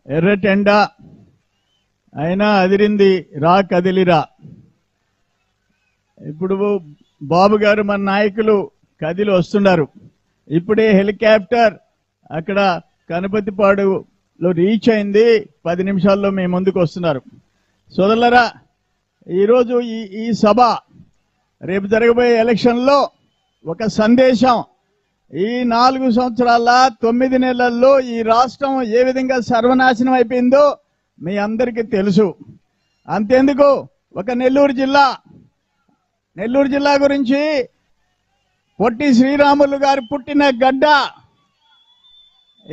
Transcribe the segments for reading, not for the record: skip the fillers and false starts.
ఎర్రటెండ అయినా అదిరింది రా కదిలిరా. ఇప్పుడు బాబు గారు మన నాయకులు కదిలి వస్తున్నారు. ఇప్పుడే హెలికాప్టర్ అక్కడ కనపతిపాడులో రీచ్ అయింది. 10 నిమిషాల్లో మీ ముందుకు వస్తున్నారు. సోదరులారా, ఈరోజు ఈ సభ రేపు జరగబోయే ఎలక్షన్లో ఒక సందేశం. ఈ 4 సంవత్సరాల 9 నెలల్లో ఈ రాష్ట్రం ఏ విధంగా సర్వనాశనం అయిపోయిందో మీ అందరికీ తెలుసు. అంతేందుకు ఒక నెల్లూరు జిల్లా గురించి పొట్టి శ్రీరాములు గారు పుట్టిన గడ్డ,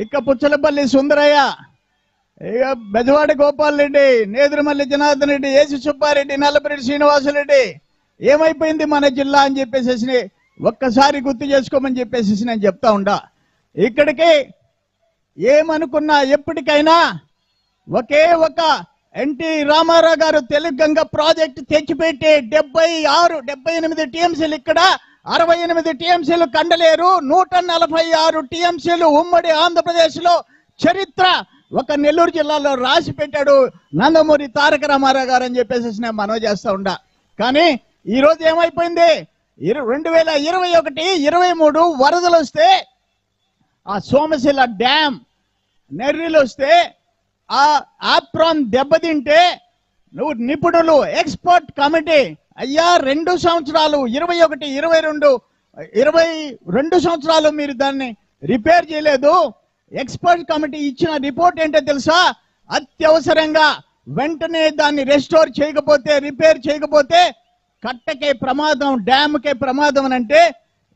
ఇక పుచ్చలపల్లి సుందరయ్య, ఇక బెజవాడ గోపాల్ రెడ్డి, నేదురుమల్లి జనార్దన్ రెడ్డి, ఏసి సుబ్బారెడ్డి, నల్లపరెడ్డి శ్రీనివాసరెడ్డి, ఏమైపోయింది మన జిల్లా అని చెప్పేసి ఒక్కసారి గుర్తు చేసుకోమని చెప్పేసి నేను చెప్తా ఉండా. ఇక్కడికి ఏమనుకున్నా ఎప్పటికైనా ఒకే ఒక ఎన్టీ రామారావు గారు తెలుగు గంగ ప్రాజెక్టు తెచ్చిపెట్టి 78 టీఎంసీలు ఇక్కడ, 68 టీఎంసీలు కండలేరు, 146 టీఎంసీలు ఉమ్మడి ఆంధ్రప్రదేశ్ లో చరిత్ర ఒక నెల్లూరు జిల్లాలో రాసి పెట్టాడు నందమూరి తారక రామారావు గారు అని చెప్పేసి నేను మనవి చేస్తా ఉండా. కానీ ఈ రోజు ఏమైపోయింది? 2021, 23 వరదలు వస్తే, ఆ సోమశిల డ్యామ్ నెర్రీలు వస్తే, ఆ ఆప్రాన్ దెబ్బతింటే నువ్వు నిపుణులు ఎక్స్పర్ట్ కమిటీ అయ్యా 2 సంవత్సరాలు 21, 22 సంవత్సరాలు మీరు దాన్ని రిపేర్ చేయలేదు. ఎక్స్పర్ట్ కమిటీ ఇచ్చిన రిపోర్ట్ ఏంటో తెలుసా? అత్యవసరంగా వెంటనే దాన్ని రెస్టోర్ చేయకపోతే, రిపేర్ చేయకపోతే కట్టకే ప్రమాదం, డ్యామ్కే ప్రమాదం అని అంటే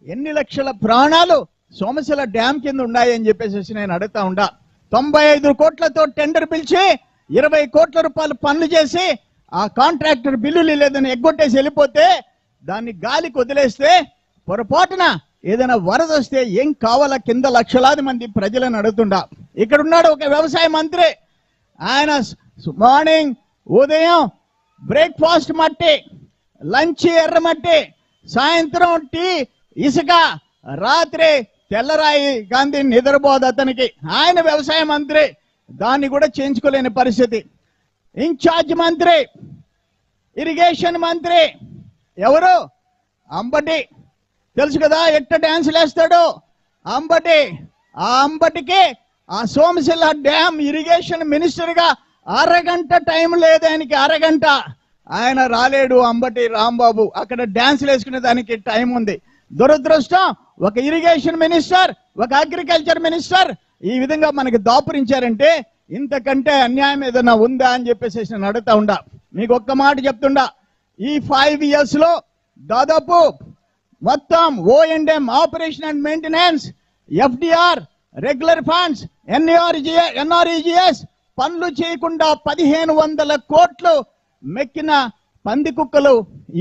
ఎన్ని లక్షల ప్రాణాలు సోమశిల డ్యామ్ కింద ఉన్నాయని చెప్పేసి నేను అడుగుతా ఉండా. 95 కోట్లతో టెండర్ పిలిచి 20 కోట్ల రూపాయలు పనులు చేసి ఆ కాంట్రాక్టర్ బిల్లులు లేదని ఎగ్గొట్టేసి వెళ్ళిపోతే, దాన్ని గాలికి వదిలేస్తే పొరపాటున ఏదైనా వరద వస్తే ఏం కావాలా కింద లక్షలాది మంది ప్రజలను అడుగుతుండా. ఇక్కడ ఉన్నాడు ఒక వ్యవసాయ మంత్రి, ఆయన మార్నింగ్ ఉదయం బ్రేక్ఫాస్ట్ మట్టి, లంచ్ ఎర్రమట్టి, సాయంత్రం టీ ఇసుక, రాత్రి తెల్లరాయి గాంధీ నిద్రపోదు అతనికి. ఆయన వ్యవసాయ మంత్రి, దాన్ని కూడా చేయించుకోలేని పరిస్థితి. ఇన్ఛార్జ్ మంత్రి, ఇరిగేషన్ మంత్రి ఎవరు? అంబటి. తెలుసు కదా ఎట్ట డ్యాన్సులు వేస్తాడు అంబటి. ఆ అంబటికి ఆ సోమశిల డ్యామ్ ఇరిగేషన్ మినిస్టర్ గా అరగంట టైం లేదు ఆయనకి, అరగంట. ఆయన రాలేడు అంబటి రాంబాబు. అక్కడ డ్యాన్సులు వేసుకునే దానికి టైం ఉంది. దురదృష్టం, ఒక ఇరిగేషన్ మినిస్టర్, ఒక అగ్రికల్చర్ మినిస్టర్ ఈ విధంగా మనకి దాపురించారంటే ఇంతకంటే అన్యాయం ఏదైనా ఉందా అని చెప్పేసి నేను అడుగుతా ఉండా. మీకు ఒక్క మాట చెప్తుండా, ఈ 5 years లో దాదాపు మొత్తం O&M, operation and maintenance, FDR, regular funds, NREGS పనులు చేయకుండా 1500 కోట్లు మెక్కిన పంది కుక్కలు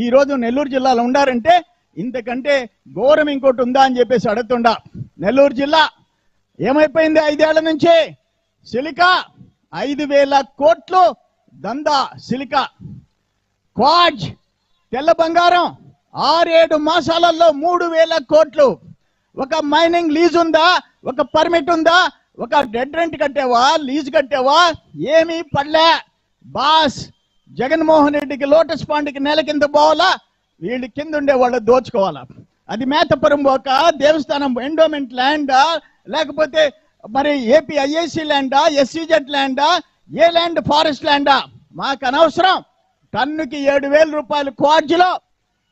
ఈ రోజు నెల్లూరు జిల్లాలో ఉండారంటే ఇంతకంటే ఘోరం ఇంకోటి ఉందా అని చెప్పేసి అడుగుతుండా. నెల్లూరు జిల్లా ఏమైపోయింది? 5 ఏళ్ల నుంచి సిలికా 5000 కోట్లు దందా, సిలికా. క్వాడ్జ్ తెల్ల బంగారం 6-7 మాసాలలో 3000 కోట్లు. ఒక మైనింగ్ లీజ్ ఉందా? ఒక పర్మిట్ ఉందా? ఒక డెడ్ రెంట్ కట్టేవా? లీజ్ కట్టేవా? ఏమీ పడలే. బాస్ జగన్మోహన్ రెడ్డికి లోటస్ పాండ్కి నెల కింద పోవాలా, వీళ్ళు కింద ఉండే వాళ్ళు దోచుకోవాలా. అది మేతపురం ఒక దేవస్థానం ఎండోమెంట్ ల్యాండా, లేకపోతే మరి ఏపీ IAC ల్యాండా, SEZ ల్యాండా, ఏ ల్యాండ్ ఫారెస్ట్ ల్యాండా మాకు అనవసరం. టన్నుకి 7000 రూపాయలు క్వాడ్జ్లో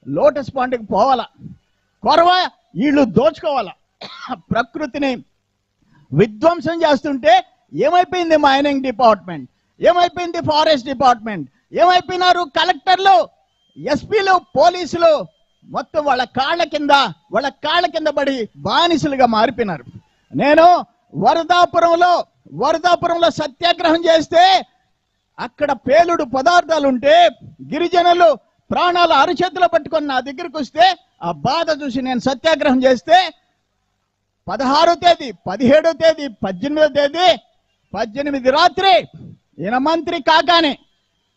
లోటస్ పాండ్కి పోవాలా. కొరవ వీళ్ళు దోచుకోవాలా. ప్రకృతిని విధ్వంసం చేస్తుంటే ఏమైపోయింది మైనింగ్ డిపార్ట్మెంట్, ఏమైపోయింది ఫారెస్ట్ డిపార్ట్మెంట్, ఏమైపోయినారు కలెక్టర్లు, ఎస్పీలు, పోలీసులు మొత్తం వాళ్ళ కాళ్ళ కింద పడి బానిసలుగా మారిపోయినారు. నేను వరదాపురంలో సత్యాగ్రహం చేస్తే అక్కడ పేలుడు పదార్థాలు ఉంటే గిరిజనులు ప్రాణాలు అరచేతిలో పట్టుకొని నా దగ్గరికి వస్తే ఆ బాధ చూసి నేను సత్యాగ్రహం చేస్తే 16వ తేదీ, 17వ తేదీ, 18వ తేదీ 18 రాత్రి ఈయన మంత్రి కాకాని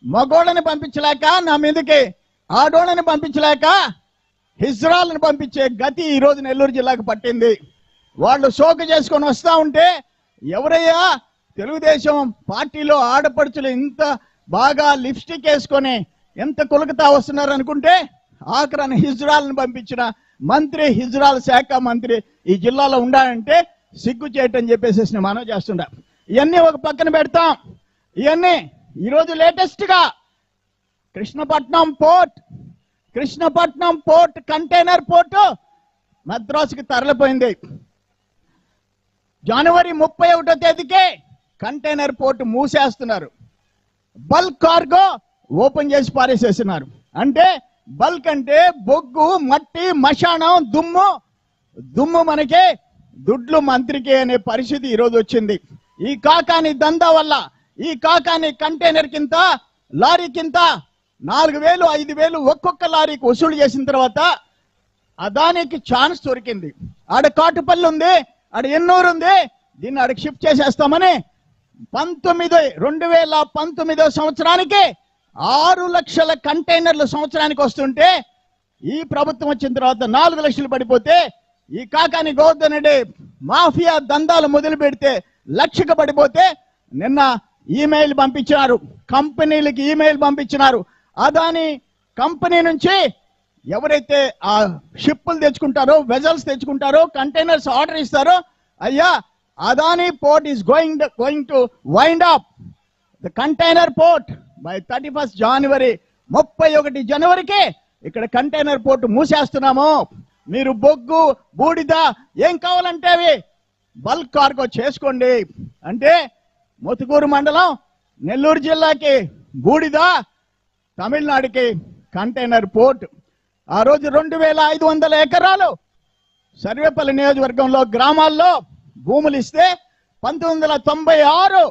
మగోళ్ళని పంపించలేక, నా మీదకి ఆడోళ్ళని పంపించలేక హిజ్రాలను పంపించే గతి ఈ రోజు నెల్లూరు జిల్లాకు పట్టింది. వాళ్ళు షోకు చేసుకొని వస్తా ఉంటే ఎవరయ్యా తెలుగుదేశం పార్టీలో ఆడపడుచులు ఇంత బాగా లిప్స్టిక్ వేసుకొని ఎంత కొలకతా వస్తున్నారు అనుకుంటే ఆఖరణ హిజ్రాలను పంపించిన మంత్రి, హిజ్రాల శాఖ మంత్రి ఈ జిల్లాలో ఉండాలంటే సిగ్గు చేయటం చెప్పేసి నేను మనవి చేస్తుండా. ఇవన్నీ ఒక పక్కన పెడతాం. ఇవన్నీ ఈరోజు లేటెస్ట్ గా కృష్ణపట్నం పోర్ట్ కంటైనర్ పోర్టు మద్రాసుకి తరలిపోయింది. జనవరి 31వ తేదీకే కంటైనర్ పోర్టు మూసేస్తున్నారు. బల్క్ కార్గో ఓపెన్ చేసి పారేసేస్తున్నారు. అంటే బల్క్ అంటే బొగ్గు, మట్టి, మశానం, దుమ్ము మనకే, దుడ్లు మంత్రికి అనే పరిస్థితి ఈరోజు వచ్చింది. ఈ కాకాని దందా వల్ల, ఈ కాకాని కంటైనర్ కింద, లారీ కింద 4,000, 5,000 ఒక్కొక్క లారీకి వసూలు చేసిన తర్వాత అదానికి ఛాన్స్ దొరికింది. ఆడ కాటుపల్లి ఉంది, ఆడ ఎన్నూరు ఉంది, దీన్ని ఆడికి షిఫ్ట్ చేసేస్తామని 2019 సంవత్సరానికి 6 లక్షల కంటైనర్లు సంవత్సరానికి వస్తుంటే ఈ ప్రభుత్వం వచ్చిన తర్వాత 4 లక్షలు పడిపోతే ఈ కాకాని గోవర్ధన్ రెడ్డి మాఫియా దందాలు మొదలు పెడితే లక్షకు పడిపోతే నిన్న ఈమెయిల్ పంపించినారు, కంపెనీలకి ఈమెయిల్ పంపించినారు. అదాని కంపెనీ నుంచి ఎవరైతే ఆ షిప్పులు తెచ్చుకుంటారో, వెజల్స్ తెచ్చుకుంటారో, కంటైనర్స్ ఆర్డర్ ఇస్తారో, అయ్యా Adani port is going to wind up the container port by 31 జనవరి, 31 జనవరికి ఇక్కడ కంటైనర్ పోర్ట్ మూసేస్తున్నాము. మీరు బొగ్గు, బూడిద ఏం కావాలంటే అవి బల్క్ కార్గో చేసుకోండి అంటే ముతుకూరు మండలం, నెల్లూరు జిల్లాకి బూడిద, తమిళనాడుకి కంటైనర్ పోర్ట్. ఆ రోజు 2,500 ఎకరాలు సర్వేపల్లి నియోజకవర్గంలో గ్రామాల్లో భూములు ఇస్తే 1996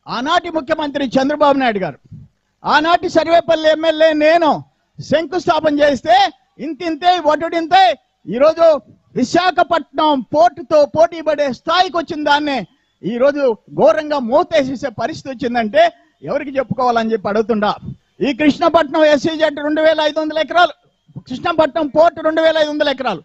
ఆనాటి ముఖ్యమంత్రి చంద్రబాబు నాయుడు గారు, ఆనాటి సర్వేపల్లి ఎమ్మెల్యే నేను శంకుస్థాపన చేస్తే ఇంతింతే ఒడ్డుడింతే ఈరోజు విశాఖపట్నం పోర్టుతో పోటీ పడే స్థాయికి వచ్చిన దాన్ని ఈరోజు ఘోరంగా మూతేసేసే పరిస్థితి వచ్చిందంటే ఎవరికి చెప్పుకోవాలని చెప్పి అడుగుతుండా. ఈ కృష్ణపట్నం ఎస్సీజెడ్ 2,500 ఎకరాలు, కృష్ణపట్నం పోర్టు 2,500 ఎకరాలు,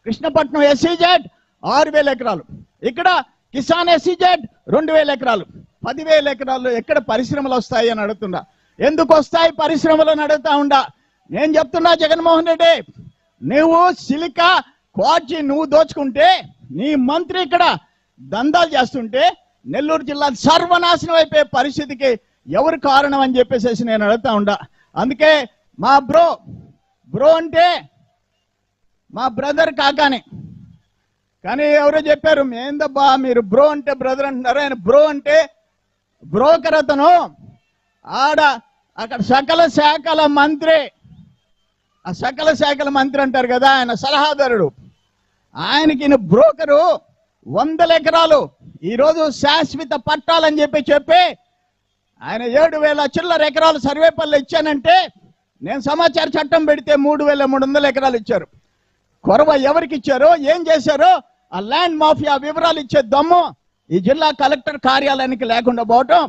కృష్ణపట్నం ఎస్సీజెడ్ 6,000 ఎకరాలు, ఇక్కడ కిసాన్ ఎస్సీజెడ్ 2,000 ఎకరాలు, 10,000 ఎకరాలు ఎక్కడ పరిశ్రమలు వస్తాయి అని అడుగుతుండా. ఎందుకు వస్తాయి పరిశ్రమలు అని అడుగుతా ఉండా. నేను చెప్తున్నా జగన్మోహన్ రెడ్డి, నువ్వు సిలికా క్వార్జీ నువ్వు దోచుకుంటే, నీ మంత్రి ఇక్కడ దందాలు చేస్తుంటే నెల్లూరు జిల్లా సర్వనాశనం అయిపోయే పరిస్థితికి ఎవరు కారణం అని చెప్పేసి నేను అడుగుతా ఉండా. అందుకే మా బ్రో అంటే మా బ్రదర్ కాకాని, కానీ ఎవరో చెప్పారు ఏందబ్బా మీరు బ్రో అంటే బ్రదర్ అంటున్నారు. ఆయన బ్రో అంటే బ్రోకర్, అతను అక్కడ సకల శాఖల మంత్రి, ఆ సకల శాఖల మంత్రి అంటారు కదా, ఆయన సలహాదారుడు. ఆయనకి బ్రోకరు 100 ఎకరాలు ఈరోజు శాశ్వత పట్టాలని చెప్పి ఆయన 7,000 చిల్లర ఎకరాలు సర్వేపల్లి ఇచ్చానంటే నేను సమాచార చట్టం పెడితే 3,300 ఎకరాలు ఇచ్చారు. కొరవ ఎవరికి ఇచ్చారో, ఏం చేశారో ఆ ల్యాండ్ మాఫియా వివరాలు ఇచ్చే దమ్ము ఈ జిల్లా కలెక్టర్ కార్యాలయానికి లేకుండా పోవటం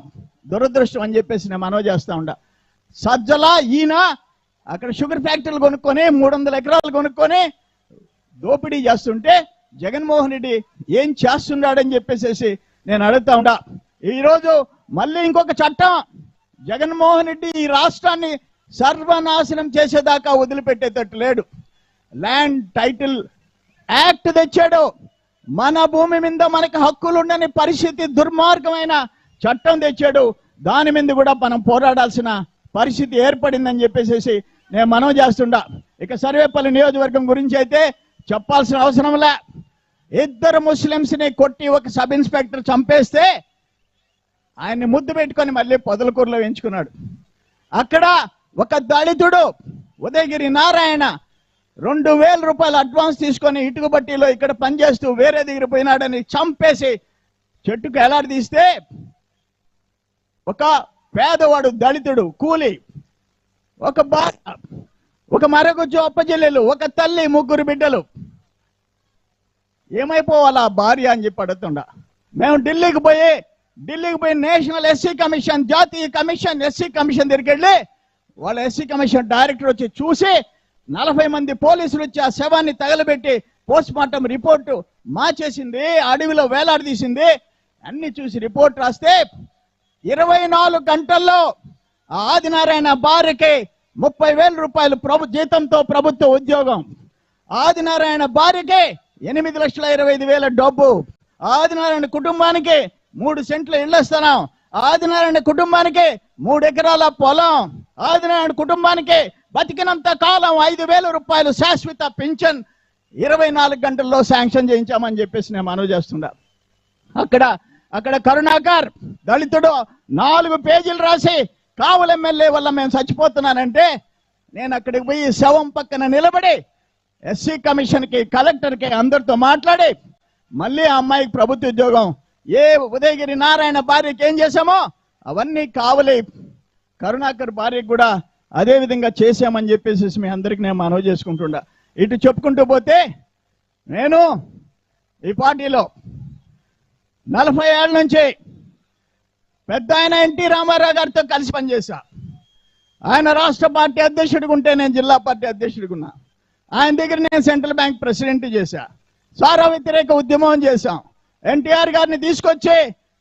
దురదృష్టం అని చెప్పేసి నేను మనవి చేస్తా ఉండా. సజ్జల ఈయన అక్కడ షుగర్ ఫ్యాక్టరీలు కొనుక్కొని 300 ఎకరాలు కొనుక్కొని దోపిడీ చేస్తుంటే జగన్మోహన్ రెడ్డి ఏం చేస్తున్నాడని చెప్పేసి నేను అడుగుతా ఉండా. ఈరోజు మళ్ళీ ఇంకొక చట్టం, జగన్మోహన్ రెడ్డి ఈ రాష్ట్రాన్ని సర్వనాశనం చేసేదాకా వదిలిపెట్టేటట్టు లేడు. ల్యాండ్ టైటిల్ యాక్ట్ తెచ్చాడు. మన భూమి మీద మనకు హక్కులు ఉండని పరిస్థితి, దుర్మార్గమైన చట్టం తెచ్చాడు. దాని మీద కూడా మనం పోరాడాల్సిన పరిస్థితి ఏర్పడిందని చెప్పేసి నేను మనవి చేస్తుండా. ఇక సర్వేపల్లి నియోజకవర్గం గురించి అయితే చెప్పాల్సిన అవసరంలే. 2 ముస్లింస్ ని కొట్టి ఒక సబ్ ఇన్స్పెక్టర్ చంపేస్తే ఆయన్ని ముద్దు పెట్టుకొని మళ్ళీ పొదలకూరులో ఎంచుకున్నాడు. అక్కడ ఒక దళితుడు ఉదయగిరి నారాయణ 2,000 రూపాయలు అడ్వాన్స్ తీసుకొని ఇటుక బట్టీలో ఇక్కడ పనిచేస్తూ వేరే దగ్గర పోయినాడని చంపేసి చెట్టుకు ఎలాడదీస్తే ఒక పేదవాడు దళితుడు కూలి, ఒక మరొకచ్చు అప్పచెల్లెలు, ఒక తల్లి, 3 బిడ్డలు ఏమైపోవాలా భార్య అని చెప్పి అడుగుతుండా. మేము ఢిల్లీకి పోయి నేషనల్ ఎస్సీ కమిషన్, జాతీయ కమిషన్, ఎస్సీ కమిషన్ దగ్గరికి వెళ్ళి వాళ్ళ ఎస్సీ కమిషన్ డైరెక్టర్ వచ్చి చూసి 40 మంది పోలీసులు వచ్చి ఆ శవాన్ని తగలబెట్టి పోస్ట్ మార్టం రిపోర్టు మార్చేసింది, అడవిలో వేలాడదీసింది. అన్ని చూసి రిపోర్ట్ రాస్తే 24 గంటల్లో ఆ ఆదినారాయణ భార్యకి 30,000 రూపాయలు జీతంతో ప్రభుత్వ ఉద్యోగం. ఆదినారాయణ భార్యకి 8,25,000 డబ్బు. ఆదినారాయణ కుటుంబానికి 3 సెంట్ల ఇళ్ల స్థలం. ఆదినారాయణ కుటుంబానికి 3 ఎకరాల పొలం. ఆదినారాయణ కుటుంబానికి బతికినంత కాలం 5,000 రూపాయలు శాశ్వత పింఛన్ 24 గంటల్లో శాంక్షన్ చేయించామని చెప్పేసి నేను మనవి చేస్తున్నా. అక్కడ కరుణాకర్ దళితుడు 4 పేజీలు రాసి కావలి ఎమ్మెల్యే వల్ల మేము చచ్చిపోతున్నానంటే నేను అక్కడికి పోయి శవం పక్కన నిలబడి ఎస్సీ కమిషన్కి కలెక్టర్కి అందరితో మాట్లాడి మళ్ళీ ఆ అమ్మాయికి ప్రభుత్వ ఉద్యోగం ఉదయగిరి నారాయణ భార్యకి ఏం చేశామో అవన్నీ కావలి కరుణాకర్ భార్యకి కూడా అదే విధంగా చేశామని చెప్పేసి మీ అందరికి నేను మనవి చేసుకుంటుండా. ఇటు చెప్పుకుంటూ పోతే నేను ఈ పార్టీలో 40 ఏళ్ళ నుంచి పెద్ద ఆయన ఎన్టీ రామారావు గారితో కలిసి పనిచేశా. ఆయన రాష్ట్ర పార్టీ అధ్యక్షుడిగా ఉంటే నేను జిల్లా పార్టీ అధ్యక్షుడిగా ఉన్నా. ఆయన దగ్గర నేను సెంట్రల్ బ్యాంక్ ప్రెసిడెంట్ చేశా. సారా వ్యతిరేక ఉద్యమం చేశాం. ఎన్టీఆర్ గారిని తీసుకొచ్చి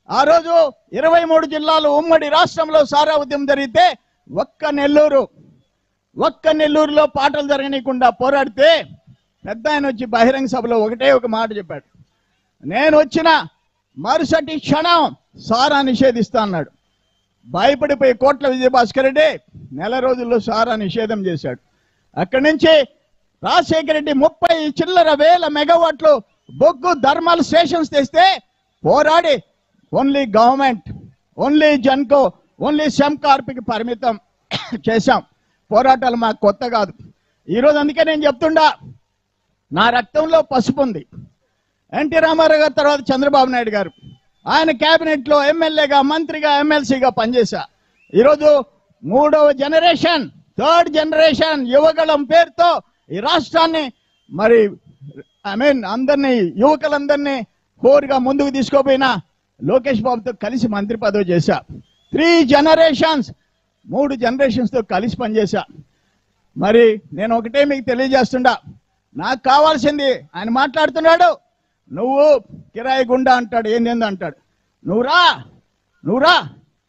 ఆ రోజు 23 జిల్లాలు ఉమ్మడి రాష్ట్రంలో సారా ఉద్యమం జరిగితే ఒక్క నెల్లూరులో పాటలు జరగనీయకుండా పోరాడితే పెద్ద ఆయన వచ్చి బహిరంగ సభలో ఒకటే ఒక మాట చెప్పాడు, నేను వచ్చిన మరుసటి క్షణం సారా నిషేధిస్తా అన్నాడు. భయపడిపోయి కోట్ల విజయభాస్కర్ రెడ్డి నెల రోజుల్లో సారా నిషేధం చేశాడు. అక్కడి నుంచి రాజశేఖర రెడ్డి 30 చిల్లర వేల మెగావాట్లు బొగ్గు థర్మల్ స్టేషన్స్ తెస్తే పోరాడి only government, only Genco, only సెమ్కార్ప్కి పరిమితం చేశాం. పోరాటాలు మాకు కొత్త కాదు. ఈరోజు అందుకే నేను చెప్తుండా, నా రక్తంలో పసుపు ఉంది. ఎన్టీ రామారావు గారి తర్వాత చంద్రబాబు నాయుడు గారు, ఆయన క్యాబినెట్లో ఎమ్మెల్యేగా, మంత్రిగా, ఎమ్మెల్సీగా పనిచేశా. ఈరోజు 3వ జనరేషన్, 3rd జనరేషన్ యువగళం పేరుతో ఈ రాష్ట్రాన్ని మరి అందరినీ యువకులందరినీ కోరిగా ముందుకు తీసుకోపోయినా లోకేష్ బాబుతో కలిసి మంత్రి పదవి చేశా. 3 జనరేషన్స్, 3 జనరేషన్స్తో కలిసి పనిచేశా. మరి నేను ఒకటే మీకు తెలియజేస్తుండా, నాకు కావాల్సింది ఆయన మాట్లాడుతున్నాడు, నువ్వు కిరాయి గుండా అంటాడు, ఏందేందో అంటాడు. నువ్వురా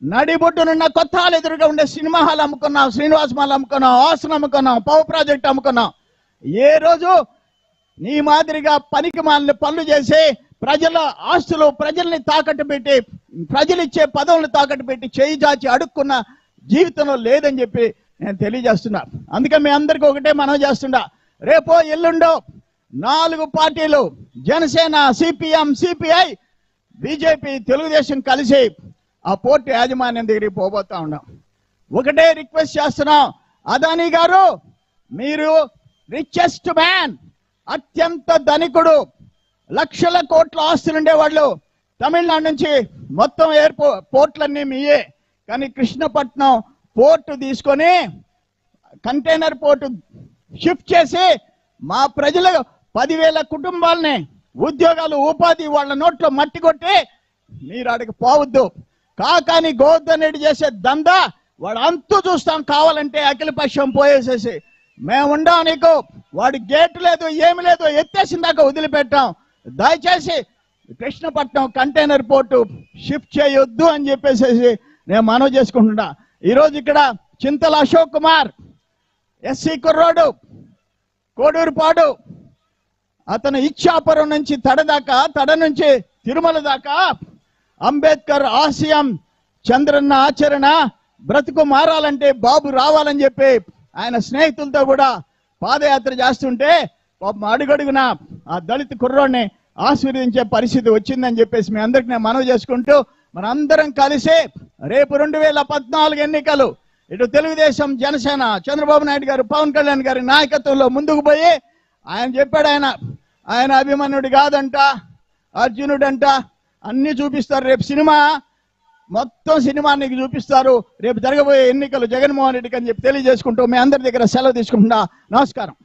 నడిబొడ్డునున్న కొత్త హాల్ ఎదురుగా ఉండే సినిమా హాల్ అమ్ముకున్నావు, శ్రీనివాస్ మాల్ అమ్ముకున్నావు, ఆసన్ అమ్ముకున్నావు, పవర్ ప్రాజెక్ట్ అమ్ముకున్నావు. ఏ రోజు నీ మాదిరిగా పనికి మాలిన పనులు చేసి ప్రజల ఆస్తులు ప్రజల్ని తాకట్టు పెట్టి, ప్రజలిచ్చే పదవులను తాకట్టు పెట్టి చేయి జాచి అడుక్కున్న జీవితంలో లేదని చెప్పి నేను తెలియజేస్తున్నా. అందుకే మీ అందరికీ ఒకటే మనవి చేస్తున్నా, రేపో ఎల్లుండో 4 పార్టీలు Janasena, CPM, CPI, BJP, Telugu Desam కలిసి ఆ పోర్టు యాజమాన్యం దగ్గరికి పోబోతా ఉన్నాం. ఒకటే రిక్వెస్ట్ చేస్తున్నాం, అదానీ గారు మీరు రిచెస్ట్ మ్యాన్, అత్యంత ధనికుడు, లక్షల కోట్ల ఆస్తులు ఉండేవాళ్ళు. తమిళనాడు నుంచి మొత్తం పోర్ట్లన్నీ మీయే, కానీ కృష్ణపట్నం పోర్టు తీసుకొని కంటైనర్ పోర్టు షిఫ్ట్ చేసి మా ప్రజలు 10,000 కుటుంబాలని ఉద్యోగాలు, ఉపాధి వాళ్ళ నోట్లో మట్టి కొట్టి మీరు అడిగి పోవద్దు. కాకాని గోవర్ధన్ రెడ్డి చేసే దందా వాడు అంతు చూస్తాం, కావాలంటే అఖిలపక్షం పోయేసేసి మేము ఉండాం నీకు. వాడి గేటు లేదు, ఏమి లేదు, ఎత్తేసిందాక వదిలిపెట్టాం. దయచేసి కృష్ణపట్నం కంటైనర్ పోర్టు షిఫ్ట్ చేయొద్దు అని చెప్పేసి నేను మనవి చేసుకుంటున్నా. ఈరోజు ఇక్కడ చింతల అశోక్ కుమార్, ఎస్సీ కుర్రోడు, కోడూరుపాడు, అతను ఇచ్చాపురం నుంచి తడ నుంచి తిరుమల దాకా అంబేద్కర్ ఆశయం, చంద్రన్న ఆచరణ, బ్రతుకు మారాలంటే బాబు రావాలని చెప్పి ఆయన స్నేహితులతో కూడా పాదయాత్ర చేస్తుంటే పాపం అడుగడుగున ఆ దళిత కుర్రోడిని ఆశీర్వదించే పరిస్థితి వచ్చిందని చెప్పేసి మీ అందరికి నేను మనవి చేసుకుంటూ, మనందరం కలిసి రేపు 2014 ఎన్నికలు ఇటు తెలుగుదేశం, జనసేన, చంద్రబాబు నాయుడు గారు, పవన్ కళ్యాణ్ గారి నాయకత్వంలో ముందుకు పోయి ఆయన చెప్పాడు, ఆయన అభిమన్యుడు కాదంట, అర్జునుడంట, అన్ని చూపిస్తారు. రేపు సినిమా మొత్తం సినిమా నీకు చూపిస్తారు రేపు జరగబోయే ఎన్నికలు జగన్మోహన్ రెడ్డికి అని చెప్పి తెలియజేసుకుంటూ మీ అందరి దగ్గర సెలవు తీసుకుంటున్నా. నమస్కారం.